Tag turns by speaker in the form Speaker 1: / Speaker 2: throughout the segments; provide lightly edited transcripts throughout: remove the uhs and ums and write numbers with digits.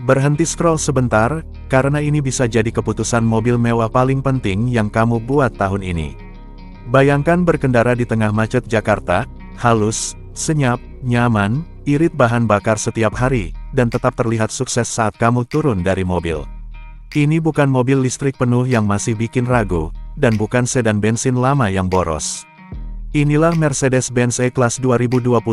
Speaker 1: Berhenti scroll sebentar, karena ini bisa jadi keputusan mobil mewah paling penting yang kamu buat tahun ini. Bayangkan berkendara di tengah macet Jakarta, halus, senyap, nyaman, irit bahan bakar setiap hari, dan tetap terlihat sukses saat kamu turun dari mobil. Ini bukan mobil listrik penuh yang masih bikin ragu, dan bukan sedan bensin lama yang boros. Inilah Mercedes-Benz E-Class 2026,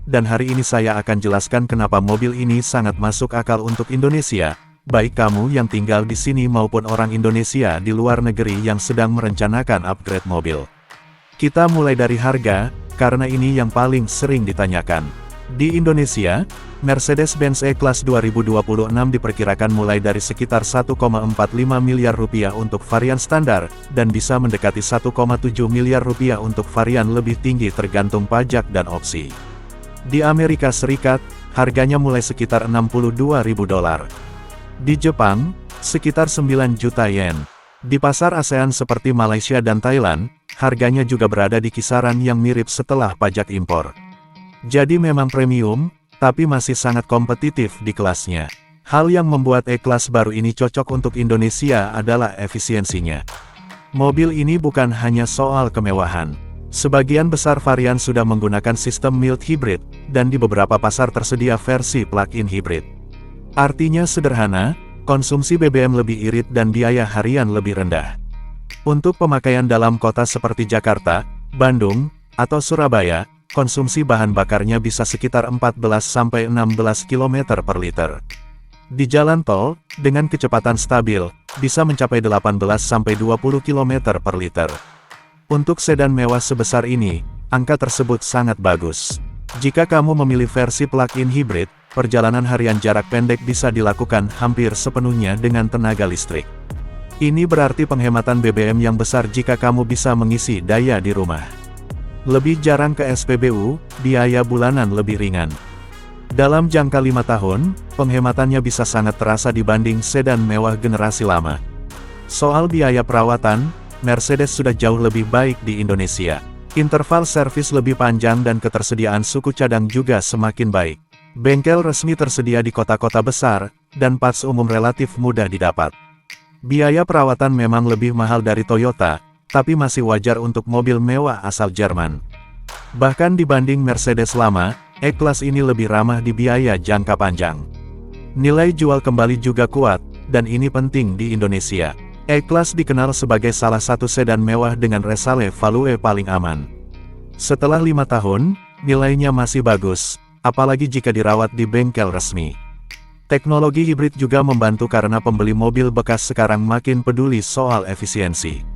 Speaker 1: dan hari ini saya akan jelaskan kenapa mobil ini sangat masuk akal untuk Indonesia, baik kamu yang tinggal di sini maupun orang Indonesia di luar negeri yang sedang merencanakan upgrade mobil. Kita mulai dari harga, karena ini yang paling sering ditanyakan. Di Indonesia, Mercedes-Benz E-Class 2026 diperkirakan mulai dari sekitar 1,45 miliar rupiah untuk varian standar, dan bisa mendekati 1,7 miliar rupiah untuk varian lebih tinggi tergantung pajak dan opsi. Di Amerika Serikat, harganya mulai sekitar $62.000. Di Jepang, sekitar 9 juta yen. Di pasar ASEAN seperti Malaysia dan Thailand, harganya juga berada di kisaran yang mirip setelah pajak impor. Jadi memang premium, tapi masih sangat kompetitif di kelasnya. Hal yang membuat E-Class baru ini cocok untuk Indonesia adalah efisiensinya. Mobil ini bukan hanya soal kemewahan. Sebagian besar varian sudah menggunakan sistem mild hybrid, dan di beberapa pasar tersedia versi plug-in hybrid. Artinya sederhana, konsumsi BBM lebih irit dan biaya harian lebih rendah. Untuk pemakaian dalam kota seperti Jakarta, Bandung, atau Surabaya, konsumsi bahan bakarnya bisa sekitar 14-16 km per liter. Di jalan tol, dengan kecepatan stabil, bisa mencapai 18-20 km per liter. Untuk sedan mewah sebesar ini, angka tersebut sangat bagus. Jika kamu memilih versi plug-in hybrid, perjalanan harian jarak pendek bisa dilakukan hampir sepenuhnya dengan tenaga listrik. Ini berarti penghematan BBM yang besar jika kamu bisa mengisi daya di rumah. Lebih jarang ke SPBU, biaya bulanan lebih ringan. Dalam jangka 5 tahun, penghematannya bisa sangat terasa dibanding sedan mewah generasi lama. Soal biaya perawatan, Mercedes sudah jauh lebih baik di Indonesia. Interval servis lebih panjang dan ketersediaan suku cadang juga semakin baik. Bengkel resmi tersedia di kota-kota besar, dan parts umum relatif mudah didapat. Biaya perawatan memang lebih mahal dari Toyota, tapi masih wajar untuk mobil mewah asal Jerman. Bahkan dibanding Mercedes lama, E-Class ini lebih ramah di biaya jangka panjang. Nilai jual kembali juga kuat, dan ini penting di Indonesia. E-Class dikenal sebagai salah satu sedan mewah dengan resale value paling aman. Setelah 5 tahun, nilainya masih bagus, apalagi jika dirawat di bengkel resmi. Teknologi hibrid juga membantu karena pembeli mobil bekas sekarang makin peduli soal efisiensi.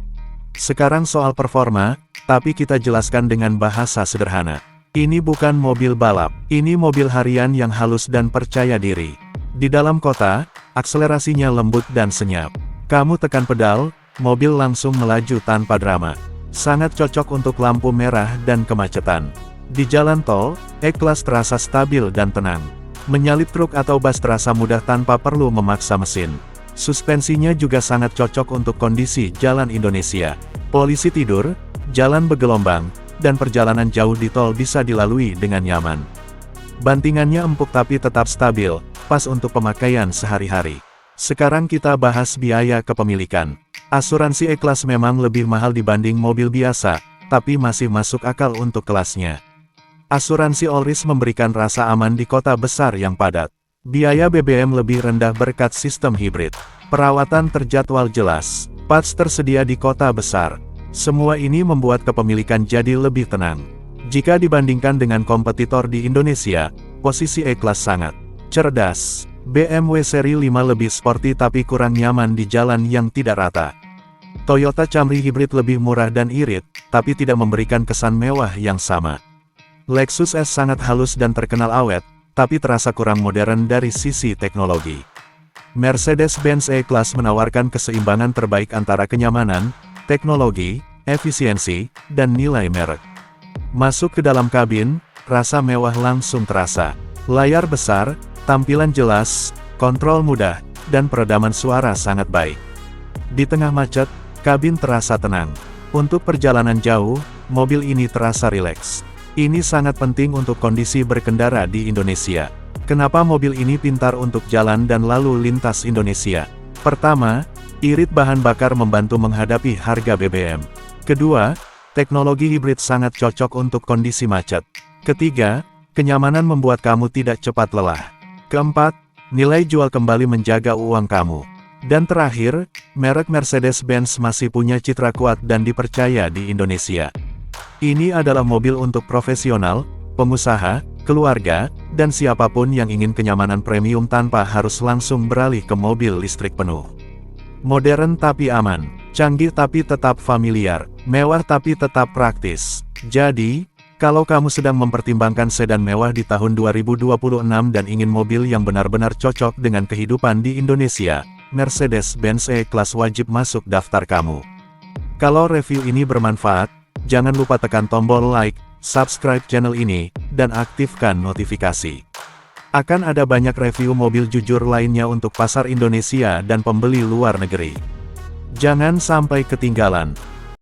Speaker 1: Sekarang soal performa, tapi kita jelaskan dengan bahasa sederhana. Ini bukan mobil balap, ini mobil harian yang halus dan percaya diri. Di dalam kota, akselerasinya lembut dan senyap. Kamu tekan pedal, mobil langsung melaju tanpa drama. Sangat cocok untuk lampu merah dan kemacetan. Di jalan tol, E-Class terasa stabil dan tenang. Menyalip truk atau bus terasa mudah tanpa perlu memaksa mesin. Suspensinya juga sangat cocok untuk kondisi jalan Indonesia. Polisi tidur, jalan bergelombang, dan perjalanan jauh di tol bisa dilalui dengan nyaman. Bantingannya empuk tapi tetap stabil, pas untuk pemakaian sehari-hari. Sekarang kita bahas biaya kepemilikan. Asuransi E-Class memang lebih mahal dibanding mobil biasa, tapi masih masuk akal untuk kelasnya. Asuransi All Risk memberikan rasa aman di kota besar yang padat. Biaya BBM lebih rendah berkat sistem hibrid. Perawatan terjadwal jelas. Parts tersedia di kota besar. Semua ini membuat kepemilikan jadi lebih tenang. Jika dibandingkan dengan kompetitor di Indonesia, posisi E-Class sangat cerdas. BMW seri 5 lebih sporty tapi kurang nyaman di jalan yang tidak rata. Toyota Camry hybrid lebih murah dan irit, tapi tidak memberikan kesan mewah yang sama. Lexus S sangat halus dan terkenal awet, tapi terasa kurang modern dari sisi teknologi. Mercedes-Benz E-Class menawarkan keseimbangan terbaik antara kenyamanan, teknologi, efisiensi, dan nilai merek. Masuk ke dalam kabin, rasa mewah langsung terasa. Layar besar, tampilan jelas, kontrol mudah, dan peredaman suara sangat baik. Di tengah macet, kabin terasa tenang. Untuk perjalanan jauh, mobil ini terasa rileks. Ini sangat penting untuk kondisi berkendara di Indonesia. Kenapa mobil ini pintar untuk jalan dan lalu lintas Indonesia? Pertama, irit bahan bakar membantu menghadapi harga BBM. Kedua, teknologi hibrid sangat cocok untuk kondisi macet. Ketiga, kenyamanan membuat kamu tidak cepat lelah. Keempat, nilai jual kembali menjaga uang kamu. Dan terakhir, merek Mercedes-Benz masih punya citra kuat dan dipercaya di Indonesia. Ini adalah mobil untuk profesional, pengusaha, keluarga, dan siapapun yang ingin kenyamanan premium tanpa harus langsung beralih ke mobil listrik penuh. Modern tapi aman, canggih tapi tetap familiar, mewah tapi tetap praktis. Jadi, kalau kamu sedang mempertimbangkan sedan mewah di tahun 2026 dan ingin mobil yang benar-benar cocok dengan kehidupan di Indonesia, Mercedes-Benz E-Class wajib masuk daftar kamu. Kalau review ini bermanfaat, jangan lupa tekan tombol like, subscribe channel ini, dan aktifkan notifikasi. Akan ada banyak review mobil jujur lainnya untuk pasar Indonesia dan pembeli luar negeri. Jangan sampai ketinggalan.